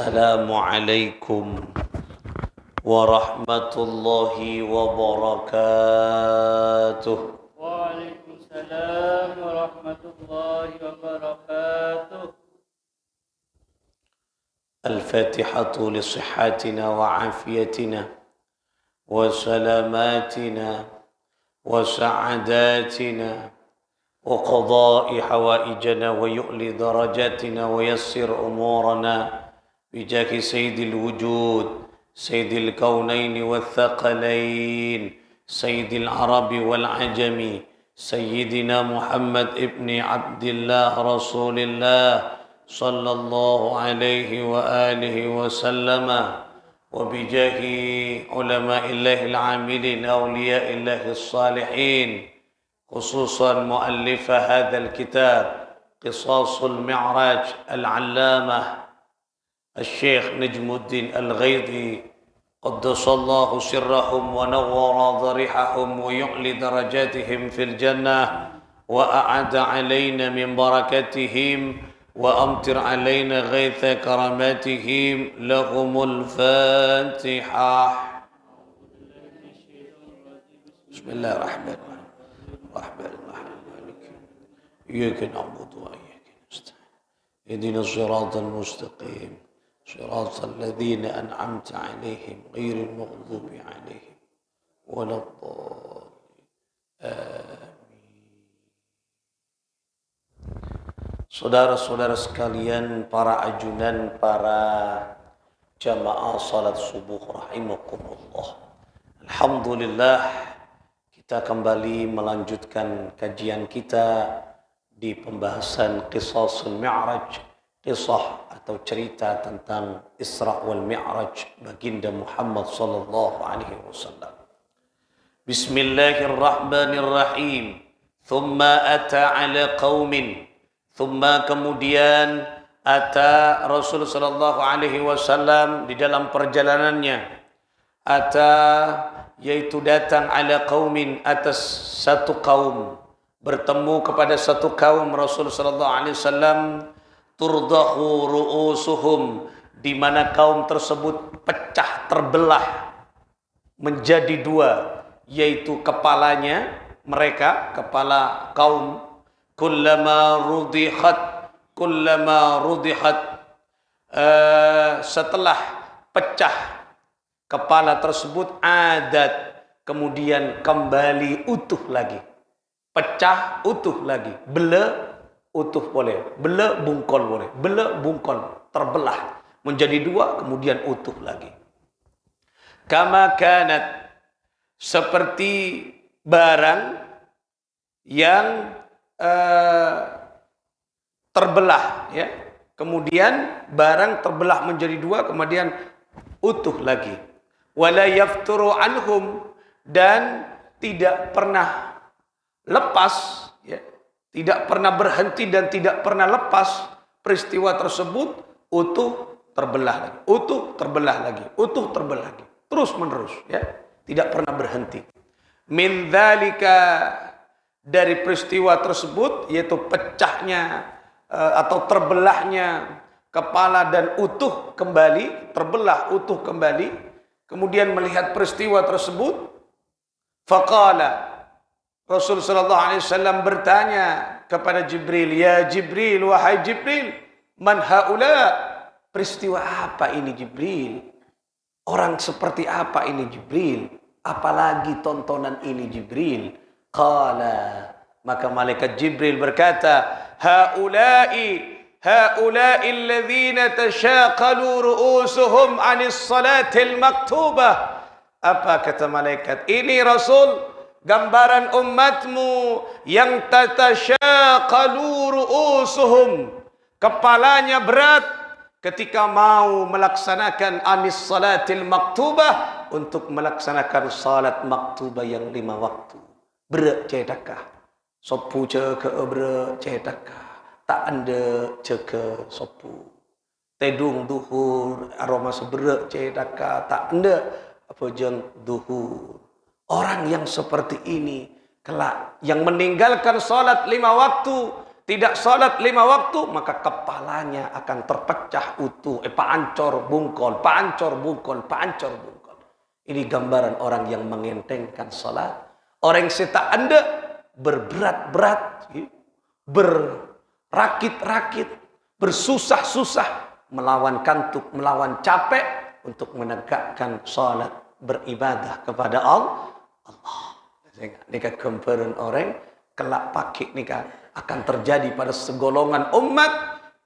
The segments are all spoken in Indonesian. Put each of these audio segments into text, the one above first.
السلام عليكم ورحمة الله وبركاته. وعليكم السلام ورحمة الله وبركاته. الفاتحة لصحتنا وعافيتنا وسلاماتنا وسعاداتنا وقضاء حوائجنا ويؤلي درجاتنا ويسر أمورنا بجاه سيد الوجود سيد الكونين والثقلين سيد العرب والعجم سيدنا محمد ابن عبد الله رسول الله صلى الله عليه وآله وسلم وبجاه علماء الله العاملين أولياء الله الصالحين خصوصا مؤلف هذا الكتاب قصاص المعراج العلامة الشيخ نجم الدين الغيظي قدس الله سرهم ونور ضريحهم ويعلي درجاتهم في الجنة وأعد علينا من بركتهم وأمطر علينا غيث كراماتهم لهم الفاتحة. بسم الله الرحمن الرحيم. الرحمن الرحيم مالك إياك نعبد وإياك نستعين اهدنا الصراط المستقيم صراط الذين أنعمت عليهم غير المغضوب عليهم ولا الضالين آمين. Saudara-saudara sekalian, para ajunan, para jamaah salat subuh rahimakumullah. Alhamdulillah, kita kembali melanjutkan kajian kita di pembahasan Qisasul Mi'raj, kisah atau cerita tentang Isra wal Mi'raj baginda Muhammad sallallahu alaihi wasallam. Bismillahirrahmanirrahim. Thumma ata ala qaumin. Thumma kemudian ata Rasul sallallahu alaihi wasallam di dalam perjalanannya. Ata yaitu datang ala qaumin atas satu kaum, bertemu kepada satu kaum Rasul sallallahu alaihi wasallam turdahu ru'usuhum, di mana kaum tersebut pecah terbelah menjadi dua, yaitu kepalanya mereka, kepala kaum kullama rudihat setelah pecah kepala tersebut adat, kemudian kembali utuh lagi, pecah utuh lagi, bela utuh boleh, bela bungkol boleh, bela bungkol terbelah menjadi dua kemudian utuh lagi. Kama kanat, seperti barang yang terbelah, ya, kemudian barang terbelah menjadi dua kemudian utuh lagi. Wala yafturu anhum, dan tidak pernah lepas, ya, tidak pernah berhenti dan tidak pernah lepas peristiwa tersebut, utuh terbelah lagi, utuh terbelah lagi, utuh terbelah lagi, terus menerus, ya, tidak pernah berhenti. Min dzalika, dari peristiwa tersebut, yaitu pecahnya atau terbelahnya kepala dan utuh kembali, terbelah utuh kembali, kemudian melihat peristiwa tersebut, faqala, Rasul sallallahu alaihi wasallam bertanya kepada Jibril, ya Jibril, wahai Jibril, man haula, peristiwa apa ini Jibril? Orang seperti apa ini Jibril? Apalagi tontonan ini Jibril? Qala, maka malaikat Jibril berkata, haula'i alladhina tashaqalu ru'usuhum 'anis salatil maktubah. Apa kata malaikat? Ini Rasul, gambaran umatmu yang tatasyaqalu ru'usuhum, kepalanya berat ketika mau melaksanakan 'anis salatil maktubah, untuk melaksanakan salat maktubah yang 5 waktu. Berat cedakah? Sopu ceke berat cedakah? Tak anda ceke sopu. Tedung duhur aroma seberat cedakah? Tak anda apa jeng duhur. Orang yang seperti ini kelak, yang meninggalkan salat 5 waktu tidak salat 5 waktu, maka kepalanya akan terpecah utuh. Pancor bungkol, pancor bungkol, pancor bungkol. Ini gambaran orang yang mengentengkan salat. Orang yang tak anda berberat-berat, berakit-rakit, bersusah-susah, melawan kantuk, melawan capek untuk menegakkan salat, beribadah kepada Allah. Nikah gambaran orang kelak pakai nikah akan terjadi pada segolongan umat,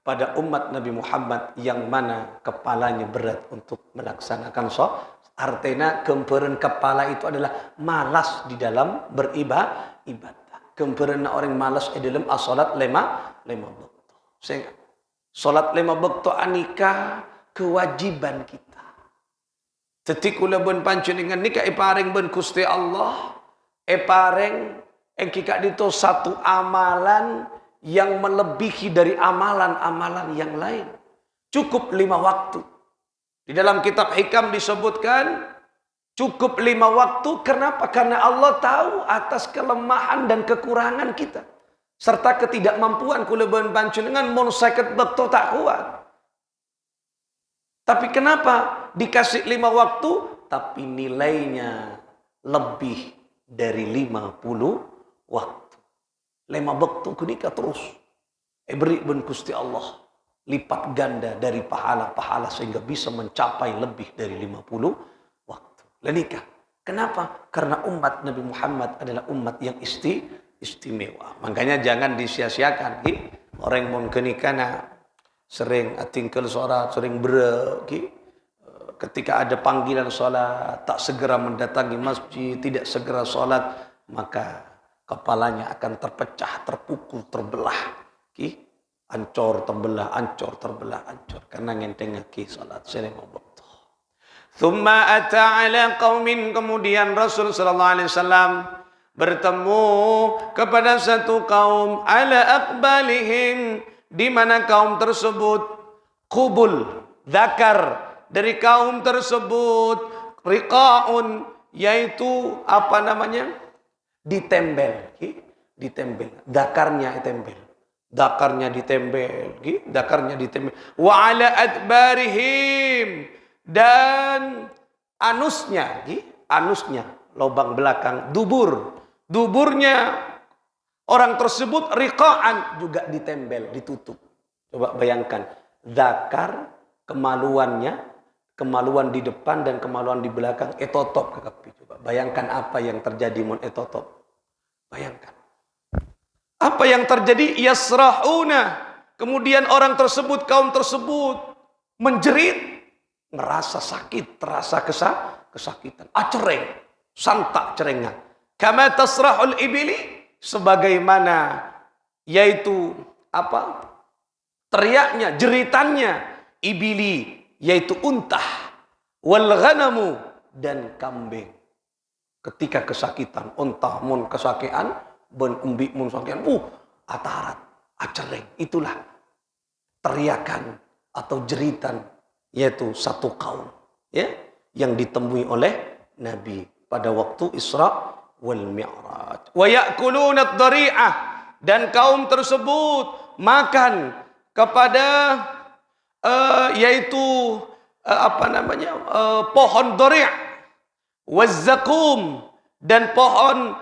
pada umat Nabi Muhammad yang mana kepalanya berat untuk melaksanakan sholat. Artinya gambaran kepala itu adalah malas di dalam beribadah. Gambaran orang malas di dalam salat 5 waktu. Sehingga salat 5 waktu anika kewajiban kita. Detik kula pun panjenengan nikah iparing ben Gusti Allah. Epareng engkika dito satu amalan yang melebihi dari amalan-amalan yang lain. Cukup 5 waktu. Di dalam kitab Hikam disebutkan cukup 5 waktu. Kenapa? Karena Allah tahu atas kelemahan dan kekurangan kita. Serta ketidakmampuan kula ben panjenengan mun 50 waktu tak kuat. Tapi kenapa dikasih 5 waktu tapi nilainya lebih dari 50 waktu. 5 waktu kunika terus. Beri ben Gusti Allah lipat ganda dari pahala-pahala sehingga bisa mencapai lebih dari 50 waktu. Lenika. Kenapa? Karena umat Nabi Muhammad adalah umat yang istimewa. Makanya jangan disia-siakan. Orang mau kenikana sering atingkel sholat, sering ketika ada panggilan sholat, tak segera mendatangi masjid, tidak segera sholat, maka kepalanya akan terpecah, terpukul, terbelah. Ancor, terbelah, ancor, terbelah, ancor. Karena ngentengaki sholat. Selama waktu. Thumma ata ala qawmin. Kemudian Rasul sallallahu alaihi wasallam bertemu kepada satu kaum ala aqbalihim, di mana kaum tersebut qubul, zakar dari kaum tersebut, riqaun, yaitu apa namanya? Ditembel, dakarnya ditembel, wa ala adbarihim, dan anusnya, lubang belakang, duburnya orang tersebut riqaan juga ditembel, ditutup. Coba bayangkan, zakar kemaluannya, kemaluan di depan dan kemaluan di belakang etotop kekapi. Coba bayangkan apa yang terjadi mun etotop. Bayangkan. Apa yang terjadi? Yasrahuna. Kemudian orang tersebut, kaum tersebut menjerit, merasa sakit, terasa kesakitan. Acereng, santak cerengan. Kama tasrahul ibili, sebagaimana yaitu apa? Teriaknya, jeritannya ibili, yaitu untah, wal ghanamu, dan kambing. Ketika kesakitan, untah mun kesakitan, ben umbik mun sakitan, atarat, acereng. Itulah teriakan atau jeritan, yaitu satu kaum, ya, yang ditemui oleh Nabi pada waktu Isra wal Mi'raj. Wa ya'kuluna ad-dari'ah, dan kaum tersebut makan kepada yaitu pohon dori', wazzakum, dan pohon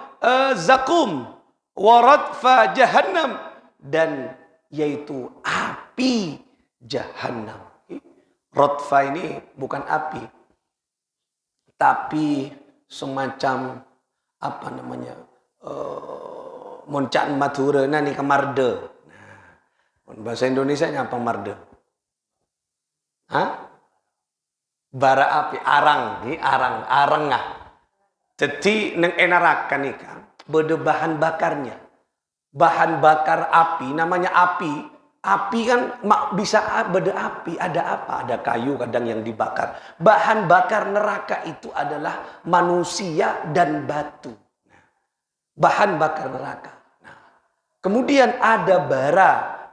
zakum, waradfa jahannam, dan yaitu api jahannam. Radfa ini bukan api, tapi semacam apa namanya, moncak Madura nani kemarde. Nah, bahasa Indonesia nya apa marde? Bara api, arang. Jadi neng enarakan ika beda bahan bakarnya. Bahan bakar api, namanya api. Api kan bisa beda api, ada apa? Ada kayu kadang yang dibakar. Bahan bakar neraka itu adalah manusia dan batu. Bahan bakar neraka. Nah, kemudian ada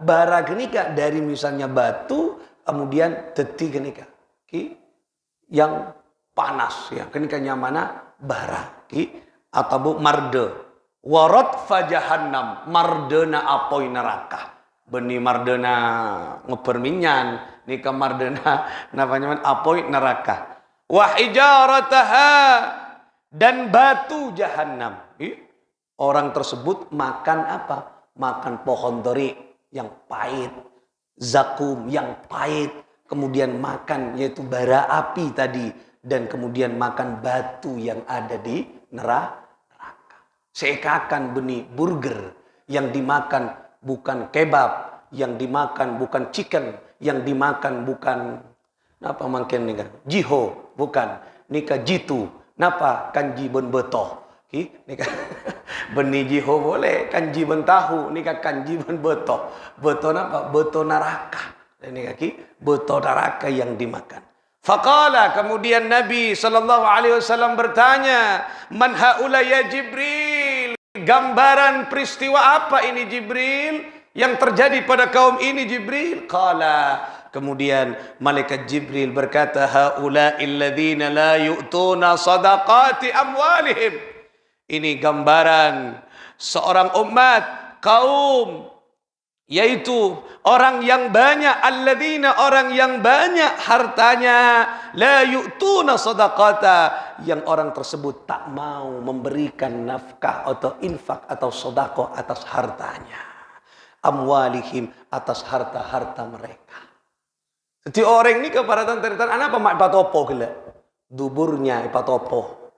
bara genika dari misalnya batu, kemudian deti genika, yang panas ya, genikanya mana bara, atau marde, Warot fajahannam, mardena apoi neraka. Beni mardena ngeperminyan, nika mardena namanya apoi neraka. Wa hijarataha, dan batu jahannam. Orang tersebut makan apa? Makan pohon dori yang pahit, zakum yang pahit, kemudian makan yaitu bara api tadi, dan kemudian makan batu yang ada di neraka. Seakan benih burger yang dimakan bukan kebab, yang dimakan bukan chicken, yang dimakan bukan apa mungkin nih jiho, bukan nika jitu, napa kanji ben betoh, nika benih jiho boleh, kanji ben tahu, nika kanji ben betoh, betoh napa, betoh neraka, dan nika betoh neraka yang dimakan. Faqala, kemudian Nabi SAW bertanya, man haula ya Jibril? Gambaran peristiwa apa ini Jibril? Yang terjadi pada kaum ini Jibril? Qala, kemudian malaikat Jibril berkata, haula illadzina la yu'tuna sadaqati amwalihim. Ini gambaran seorang umat, kaum, yaitu orang yang banyak, alladzina, orang yang banyak hartanya, la yu'tuna sadaqata, yang orang tersebut tak mau memberikan nafkah atau infak atau sedekah atas hartanya, amwalihim, atas harta-harta mereka. Jadi orang ini kepadatan anak apa mak patopo gila, duburnya ipatopo,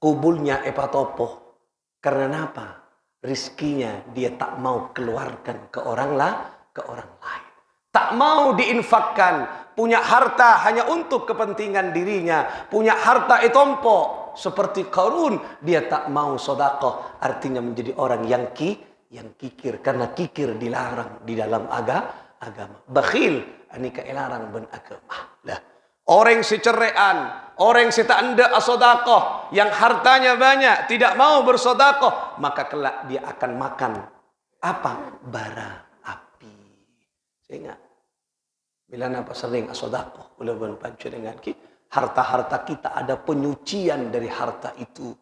kubulnya ipatopo, karena apa? Rizkinya dia tak mau keluarkan ke orang lain. Tak mau diinfakkan. Punya harta hanya untuk kepentingan dirinya. Punya harta itompo. Seperti Qarun, dia tak mau sedekah. Artinya menjadi orang yang kikir. Karena kikir dilarang di dalam agama. Bakhil, anika ilarang ben agama. Lah, orang secerean, orang tak anda sedekah, yang hartanya banyak, tidak mau bersedekah, maka kelak dia akan makan apa? Bara api. Sehingga bila napa sering sedekah, ulun pancu dengan harta-harta kita ada penyucian dari harta itu.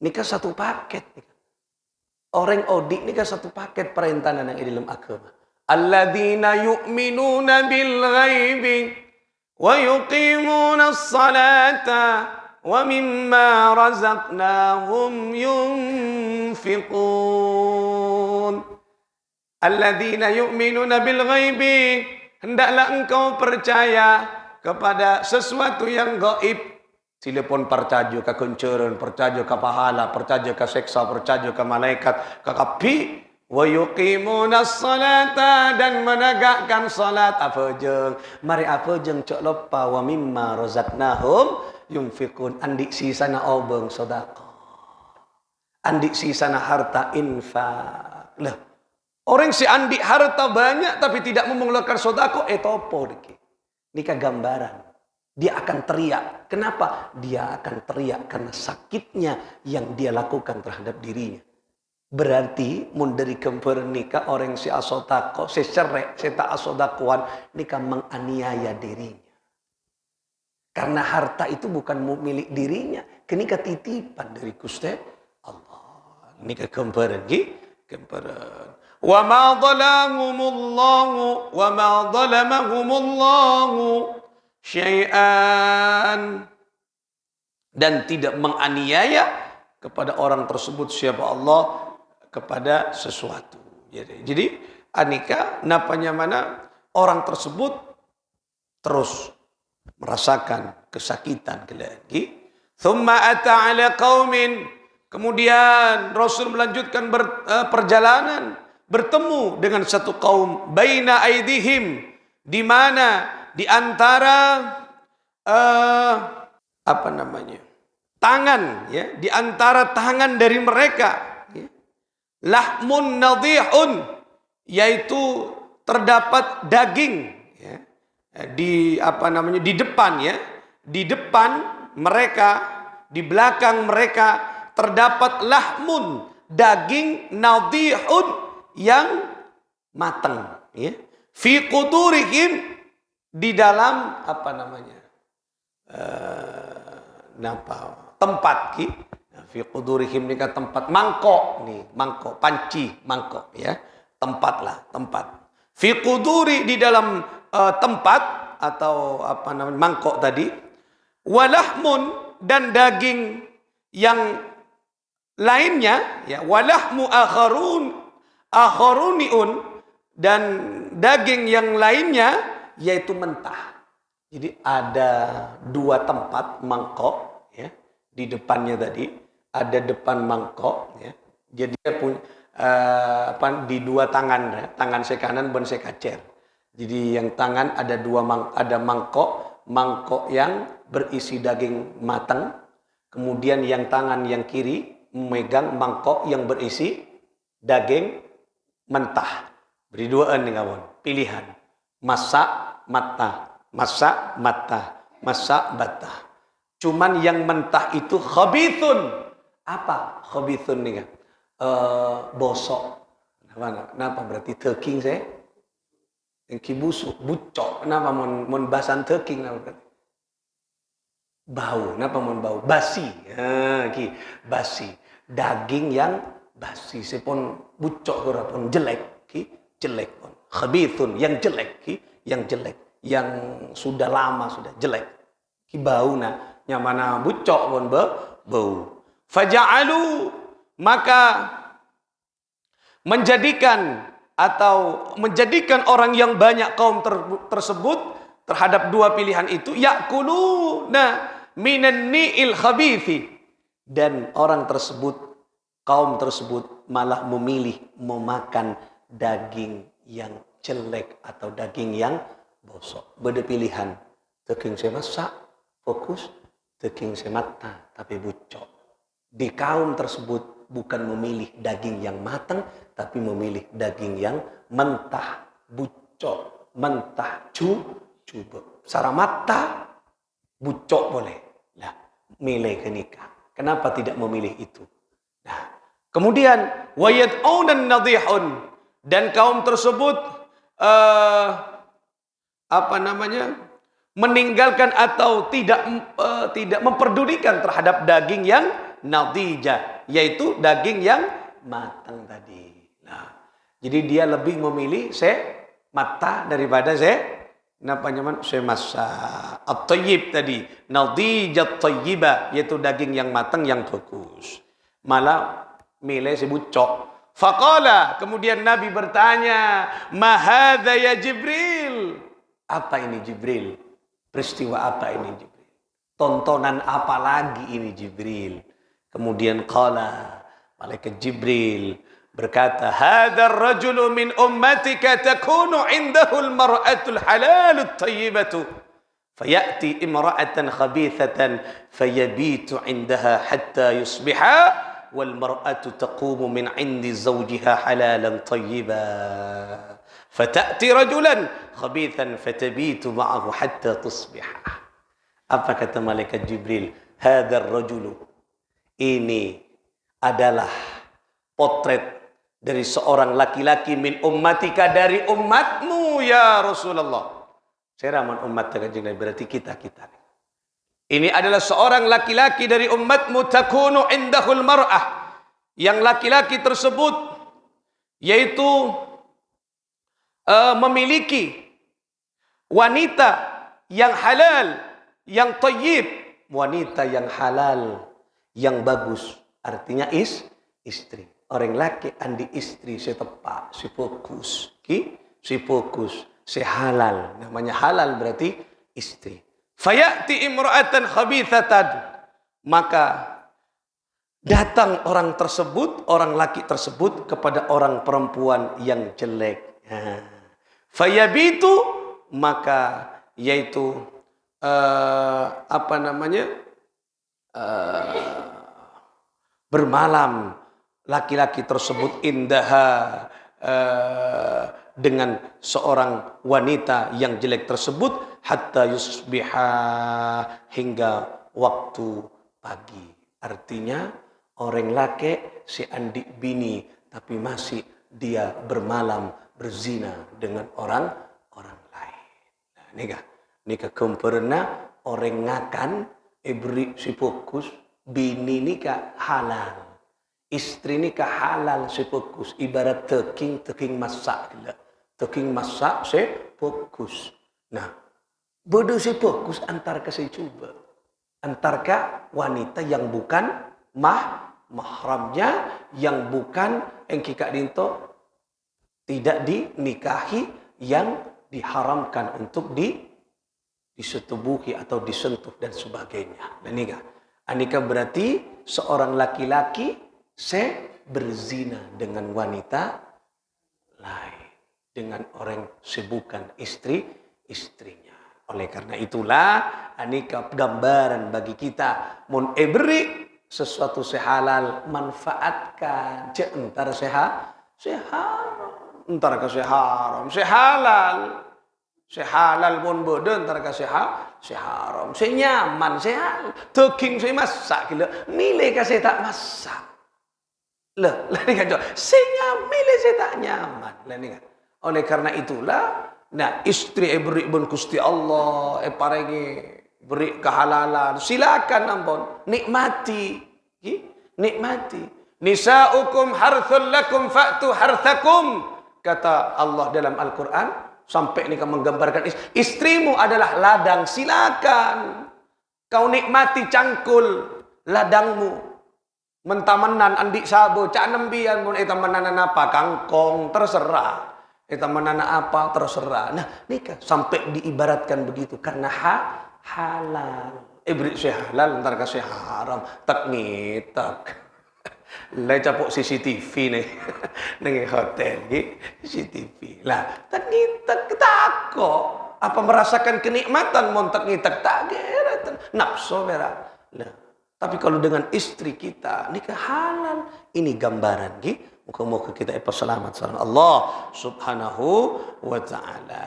Nikah satu paket. Orang odik nikah satu paket perintahan yang di dalam agama. Alladzina yu'minuna bil ghaibi wa yuqimuna as-salata wa mimma razaqnahum yunfiqun. Alladzina yu'minuna bil ghaibi, hendaklah engkau percaya kepada sesuatu yang gaib. Silepon percaya ke kuncuran, percaya ke pahala, percaya ke seksa, percaya ke malaikat, ke kapi. Wa yuqimuna as-salata, dan menegakkan salat. Apa jeng? Mari apa jeng cok lupa wa mimma razaqnahum yunfiqun. Andik sisana obeng sedekah. Andik sisana harta infak. Lah, orang si andik harta banyak tapi tidak mengeluarkan sedekah, topo deki. Nikah gambaran. Dia akan teriak. Kenapa? Dia akan teriak karena sakitnya yang dia lakukan terhadap dirinya. Berarti mun dari kemper nikah orang si asodako, si cerai, si tak asodakuan, nikah menganiaya dirinya. Karena harta itu bukan milik dirinya, kenika titipan dari Gusti Allah. Nikah kemper ni, kemperan. Wa ma dhalamahumullahu wa ma dhalamahumullahu syai'an, dan tidak menganiaya kepada orang tersebut siapa Allah kepada sesuatu. Jadi anika napanya mana orang tersebut terus merasakan kesakitan lagi. Thumma ata ala qaumin, kemudian Rasul melanjutkan perjalanan bertemu dengan satu kaum, baina aidihim, di mana di antara tangan, ya, di antara tangan dari mereka, ya, lahmun nadihun, yaitu terdapat daging, ya, di di depan, ya, di depan mereka, di belakang mereka terdapat lahmun, daging, nadihun, yang matang, ya, fi qudurihim, di dalam tempat Fi qudurihim nikah tempat mangkok nih, mangkok, panci, mangkok ya. Tempat. Fi quduri di dalam tempat atau apa namanya mangkok tadi. Walahmun dan daging yang lainnya ya, walahmu akharuniun dan daging yang lainnya yaitu mentah. Jadi ada dua tempat mangkok ya, di depannya tadi ada depan mangkok ya. Jadi dia punya di dua tangan ya, tangan saya kanan dan saya kacer. Jadi yang tangan ada ada mangkok yang berisi daging matang, kemudian yang tangan yang kiri memegang mangkok yang berisi daging mentah. Beri duaan nih kawan, pilihan masak mata. Cuman yang mentah itu khabithun. Apa khabithun nih kan? Bosok. Kenapa berarti teking saya? Yang busuk, bucok. Kenapa mon basan teking kenapa berarti? Bau. Kenapa mon bau? Basi. Basi. Daging yang basi. Sepon bucok pun jelek. Jelek pun. Khabithun yang jelek. Yang jelek. Yang sudah lama sudah jelek. Bau yang mana bucok pun bau. Faja'alu maka menjadikan orang yang banyak kaum tersebut terhadap dua pilihan itu yakuluna minan ni'il khabithi, dan orang tersebut, kaum tersebut malah memilih memakan daging yang jelek atau daging yang bosok. Beda pilihan, daging saya masak fokus, daging saya mata tapi bucok. Di kaum tersebut bukan memilih daging yang matang, tapi memilih daging yang mentah, bucok, mentah, cuba. Sarah mata, bucok boleh. Lah, milih ke nikah. Kenapa tidak memilih itu? Nah, kemudian wayad'unan nadhihun, dan kaum tersebut meninggalkan atau tidak memperdulikan terhadap daging yang nadhijah, yaitu daging yang matang tadi. Nah, jadi dia lebih memilih mata daripada saya masak. At-tayyib tadi, nadhijat tayyibah, yaitu daging yang matang yang bagus. Malah milih bucok. Faqala, kemudian Nabi bertanya, "Ma hadza ya Jibril?" Apa ini Jibril? Peristiwa apa ini Jibril? Tontonan apa lagi ini Jibril? Kemudian qala, malaikat Jibril berkata, "Hadzal rajulu min ummatika takunu 'indahu al-mar'atu al-halalu at-tayyibatu, fayati imra'atan khabithatan fayabitu 'indaha hatta yusbiha wal mar'atu taqumu min 'indi zawjiha halalan tayyiba, fata'ti rajulan khabithan fatabitu ma'ahu hatta tusbiha." Apa kata malaikat Jibril? Hadzal rajulu, ini adalah potret dari seorang laki-laki min ummatika, dari umatmu ya Rasulullah. Saya raman umat kanjeng Nabi, berarti kita. Ini adalah seorang laki-laki dari umatmu, takunu indahul mar'ah, yang laki-laki tersebut yaitu memiliki wanita yang halal, yang thayyib, wanita yang halal, yang bagus, artinya istri. Orang laki andi istri si tepat, si fokus, si halal. Namanya halal berarti istri. Fayati imra'atan khabithatan, maka datang orang tersebut, orang laki tersebut kepada orang perempuan yang jelek. Fayabitu, maka yaitu bermalam laki-laki tersebut indaha dengan seorang wanita yang jelek tersebut hatta yusbiha, hingga waktu pagi. Artinya orang laki si andik bini tapi masih dia bermalam berzina dengan orang lain. Nah, nikah kemperna orang ngakan beri si fokus bini nikah halal. Istri nikah halal sefokus. Ibarat teking masak. Teking masak sefokus. Nah, bodoh sefokus antar ke cuba. Antar ke wanita yang bukan mahramnya, yang bukan engkika dinto, tidak dinikahi, yang diharamkan untuk disetubuhi atau disentuh dan sebagainya. Dan nikah berarti seorang laki-laki berzina dengan wanita lain, dengan orang bukan istrinya. Oleh karena itulah nikah gambaran bagi kita. Mun beri sesuatu sehalal, manfaatkan. Entar seharam, entar ke seharam, sehalal. Sehalal pun bodoh, entar ke seharam. Senyaman, sehal. Teking saya masak gila. Milih ke saya tak masak. Lah ni kan saya milih saya tak nyaman. Lah ni kan. Oleh karena itulah, nah istri beri pun Gusti Allah parengi beri kehalalan. Silakan ampun, nikmati. Nikmati. Nisaukum harthul lakum fa'tu harthakum. Kata Allah dalam Al-Qur'an, sampai ni kan menggambarkan istrimu adalah ladang, silakan. Kau nikmati cangkul ladangmu. Mentamenan andik sabo, cak nembian pun tamenanan apa, kangkong, terserah. Tamenanan apa, terserah. Nah, nikah sampai diibaratkan begitu karena halal. Beri saya halal, ntar kasih haram, tak ngitak. Lai capuk CCTV nih, nih hotel, CCTV. Lah, tak ngitak, takut. Apa merasakan kenikmatan, montak ngitak, tak kira, nafsu berak. Lah. Tapi kalau dengan istri kita nikah halal, ini gambaran muka-muka kita selamat sama Allah Subhanahu wa taala.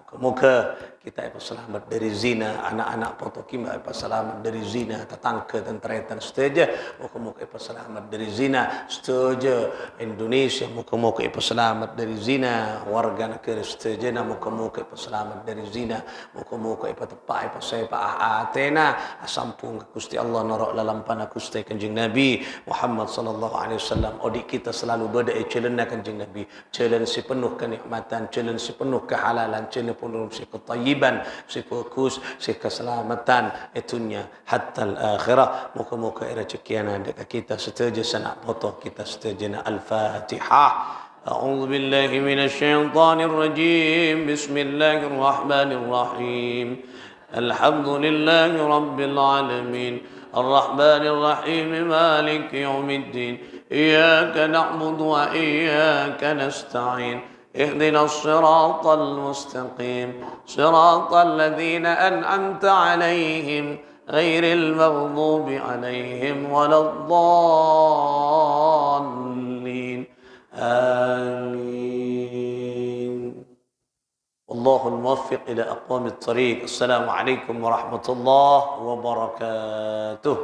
Muka-muka kita selamat dari zina, anak-anak potokimba selamat dari zina, tetangga dan teretan setuju. Muka-muka selamat dari zina, setuju. Indonesia muka-muka selamat dari zina, warga negara setuju. Muka-muka selamat dari zina, muka-muka tepat saya atena sampung Gusti Allah narok dalam pana Gusti Kanjeng Nabi Muhammad sallallahu alaihi wasallam. Odik kita selalu berdaya celana Kanjeng Nabi, celana si penuh kenikmatan, celana si penuh kehalalan, celana penuh si ketayiban, si fokus, si keselamatan itunya hatta al-akhirah. Muka-muka rezekiana dekat kita setuju sanak foto kita setuju Al-Fatihah. أعوذ بالله من الشيطان الرجيم بسم الله الرحمن الرحيم الحمد لله رب العالمين الرحمن الرحيم مالك يوم الدين إياك نعبد وإياك نستعين اهدنا الصراط المستقيم صراط الذين أنعمت عليهم غير المغضوب عليهم ولا الضالين آمين. والله الموفق إلى أقوام الطريق. السلام عليكم ورحمة الله وبركاته.